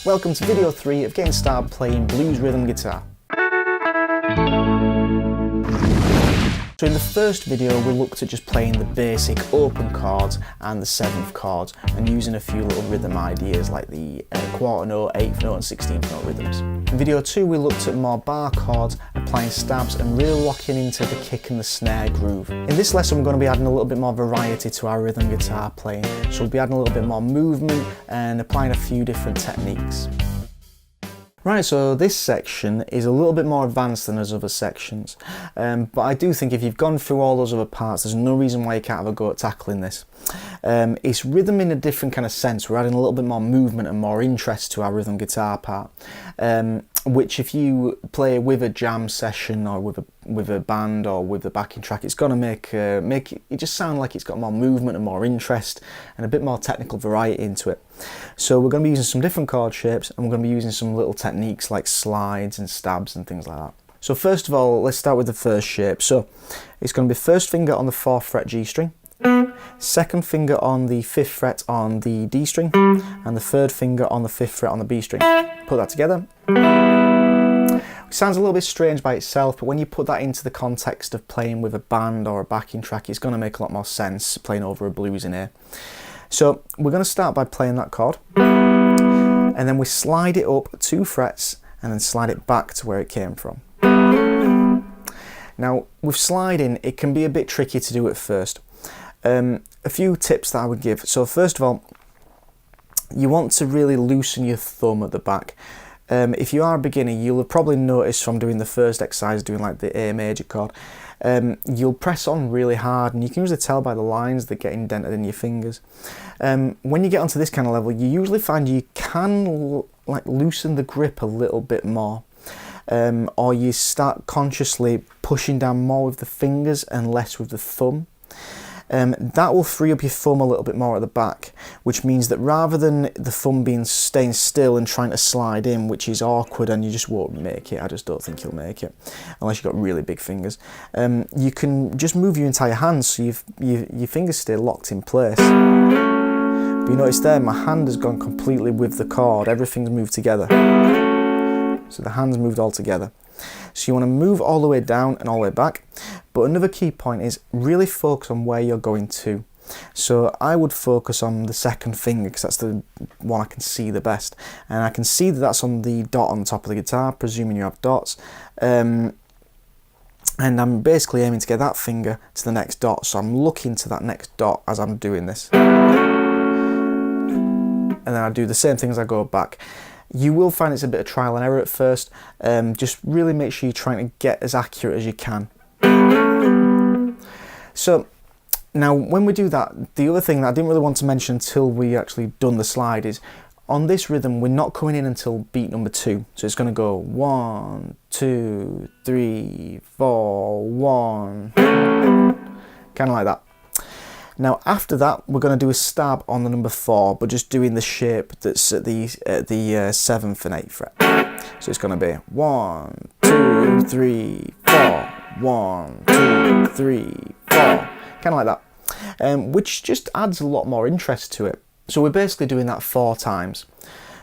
Welcome to video 3 of getting started playing blues rhythm guitar. So in the first video we looked at just playing the basic open chords and the 7th chords and using a few little rhythm ideas like the quarter note, 8th note and 16th note rhythms. In video 2 we looked at more bar chords, applying stabs and really locking into the kick and the snare groove. In this lesson we're going to be adding a little bit more variety to our rhythm guitar playing, so we'll be adding a little bit more movement and applying a few different techniques. Right, so this section is a little bit more advanced than those other sections, but I do think if you've gone through all those other parts, there's no reason why you can't have a go at tackling this. It's rhythm in a different kind of sense. We're adding a little bit more movement and more interest to our rhythm guitar part, which if you play with a jam session or with a band or with a backing track, it's going to make it just sound like it's got more movement and more interest and a bit more technical variety into it. So we're going to be using some different chord shapes and we're going to be using some little techniques like slides and stabs and things like that. So first of all, let's start with the first shape. So it's going to be first finger on the 4th fret G string, second finger on the 5th fret on the D string, and the third finger on the 5th fret on the B string. Put that together. It sounds a little bit strange by itself, but when you put that into the context of playing with a band or a backing track, it's going to make a lot more sense playing over a blues in here. So we're going to start by playing that chord, and then we slide it up 2 frets and then slide it back to where it came from. Now with sliding, it can be a bit tricky to do at first. A few tips that I would give. So first of all, you want to really loosen your thumb at the back. If you are a beginner, you'll have probably noticed from doing the first exercise, doing like the A major chord, you'll press on really hard and you can usually tell by the lines that get indented in your fingers. When you get onto this kind of level, you usually find you can like loosen the grip a little bit more, or you start consciously pushing down more with the fingers and less with the thumb. That will free up your thumb a little bit more at the back, which means that rather than the thumb staying still and trying to slide in, which is awkward and you just won't make it, I just don't think you'll make it, unless you've got really big fingers, you can just move your entire hand so your fingers stay locked in place. But you notice there, my hand has gone completely with the chord, everything's moved together. So the hand's moved all together. So you want to move all the way down and all the way back. But another key point is really focus on where you're going to. So I would focus on the second finger because that's the one I can see the best. And I can see that that's on the dot on the top of the guitar, presuming you have dots. And I'm basically aiming to get that finger to the next dot. So I'm looking to that next dot as I'm doing this. And then I do the same thing as I go back. You will find it's a bit of trial and error at first. Just really make sure you're trying to get as accurate as you can. So now when we do that, the other thing that I didn't really want to mention until we actually done the slide is on this rhythm we're not coming in until beat number 2. So it's going to go 1, 2, 3, 4, 1, kind of like that. Now after that we're going to do a stab on the number 4, but just doing the shape that's at the 7th and 8th fret. So it's going to be 1, 2, 3, 4, 1, 2, 3, 4, kind of like that, which just adds a lot more interest to it. So we're basically doing that 4 times,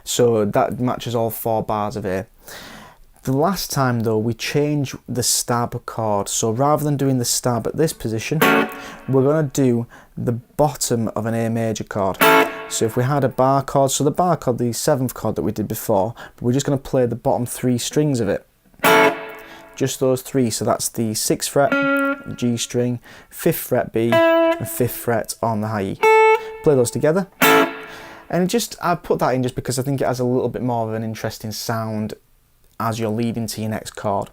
so that matches all 4 bars of A. The last time though, we change the stab chord, so rather than doing the stab at this position, we're going to do the bottom of an A major chord. So if we had a bar chord, so the bar chord, the 7th chord that we did before, but we're just going to play the bottom 3 strings of it. Just those 3, so that's the 6th fret G string, 5th fret B, and 5th fret on the high E. Play those together. And I put that in just because I think it has a little bit more of an interesting sound as you're leading to your next chord.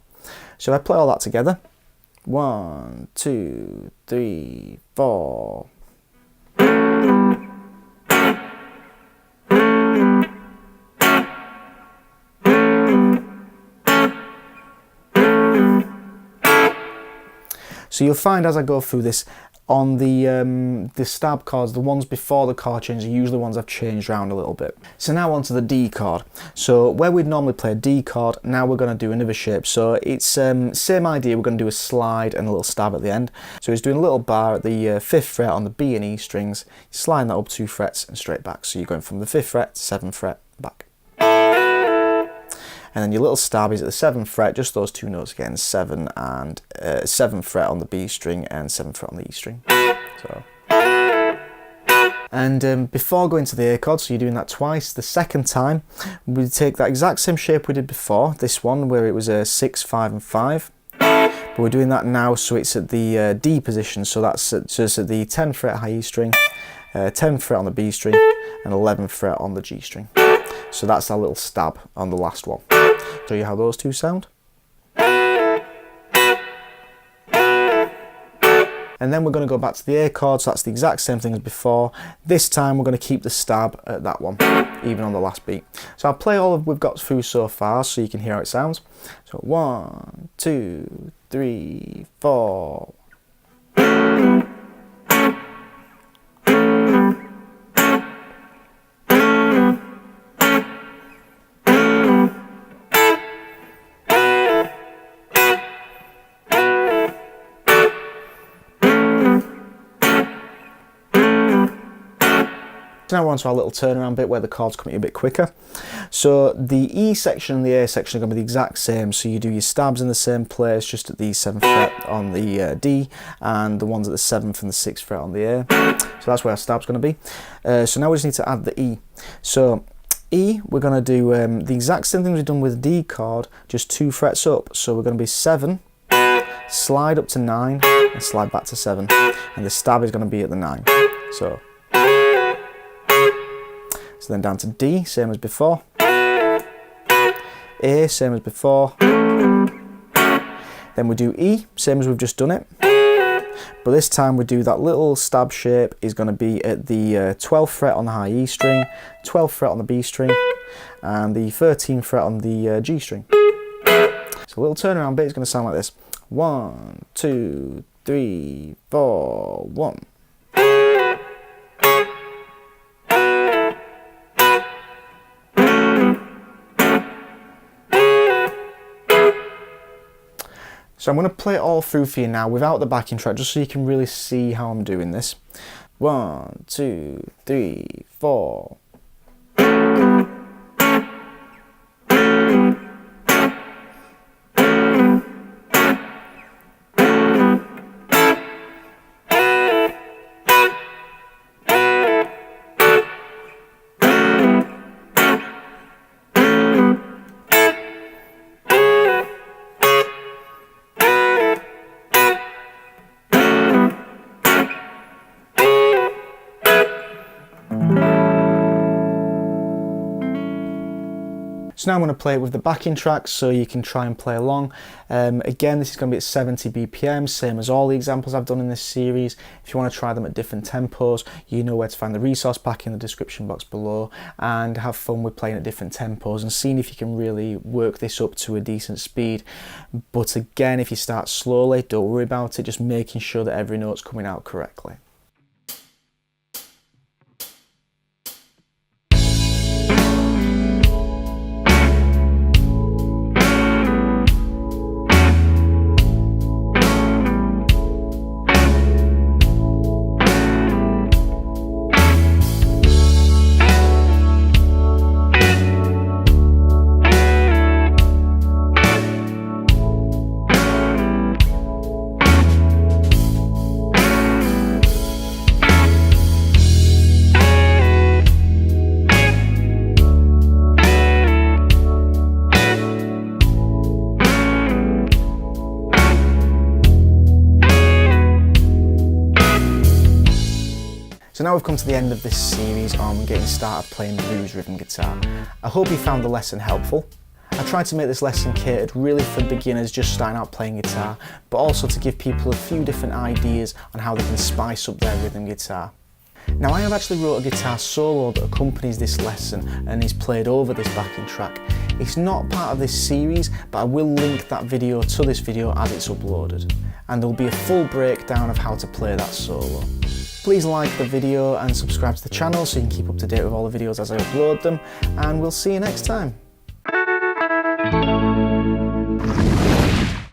So I play all that together. 1, 2, 3, 4. So you'll find as I go through this, on the stab chords, the ones before the chord change are usually ones I've changed around a little bit. So now onto the D chord. So where we'd normally play a D chord, now we're going to do another shape. So it's same idea, we're going to do a slide and a little stab at the end. So it's doing a little bar at the 5th fret on the B and E strings, sliding that up 2 frets and straight back. So you're going from the 5th fret to 7th fret, back. And then your little stab is at the 7th fret, just those two notes again, 7 and 7th fret on the B string and 7th fret on the E string. So. And before going to the A chord, so you're doing that twice, the second time, we take that exact same shape we did before, this one where it was a 6, 5 and 5. But we're doing that now so it's at the D position, so it's at the 10th fret high E string, 10th fret on the B string, and 11th fret on the G string. So that's our little stab on the last one. Show you how those two sound. And then we're going to go back to the A chord, so that's the exact same thing as before. This time we're going to keep the stab at that one, even on the last beat. So I'll play all we've got through so far so you can hear how it sounds. So 1, 2, 3, 4. Now we're on to our little turnaround bit where the chords come at you a bit quicker. So the E section and the A section are going to be the exact same, so you do your stabs in the same place, just at the 7th fret on the D, and the ones at the 7th and the 6th fret on the A. So that's where our stab's going to be. So now we just need to add the E. So E, we're going to do the exact same thing we've done with the D chord, just 2 frets up. So we're going to be 7, slide up to 9, and slide back to 7. And the stab is going to be at the 9. So then down to D, same as before. A, same as before. Then we do E, same as we've just done it. But this time we do that little stab shape is going to be at the 12th fret on the high E string, 12th fret on the B string, and the 13th fret on the G string. So a little turnaround bit is going to sound like this. 1, 2, 3, 4, 1. So I'm going to play it all through for you now without the backing track, just so you can really see how I'm doing this. 1, 2, 3, 4. So now I'm going to play it with the backing tracks so you can try and play along. Again, this is going to be at 70 BPM, same as all the examples I've done in this series. If you want to try them at different tempos, you know where to find the resource pack in the description box below, and have fun with playing at different tempos and seeing if you can really work this up to a decent speed. But again, if you start slowly, don't worry about it, just making sure that every note's coming out correctly. So now we've come to the end of this series on getting started playing blues rhythm guitar. I hope you found the lesson helpful. I tried to make this lesson catered really for beginners just starting out playing guitar, but also to give people a few different ideas on how they can spice up their rhythm guitar. Now I have actually wrote a guitar solo that accompanies this lesson and is played over this backing track. It's not part of this series, but I will link that video to this video as it's uploaded. And there will be a full breakdown of how to play that solo. Please like the video and subscribe to the channel so you can keep up to date with all the videos as I upload them, and we'll see you next time.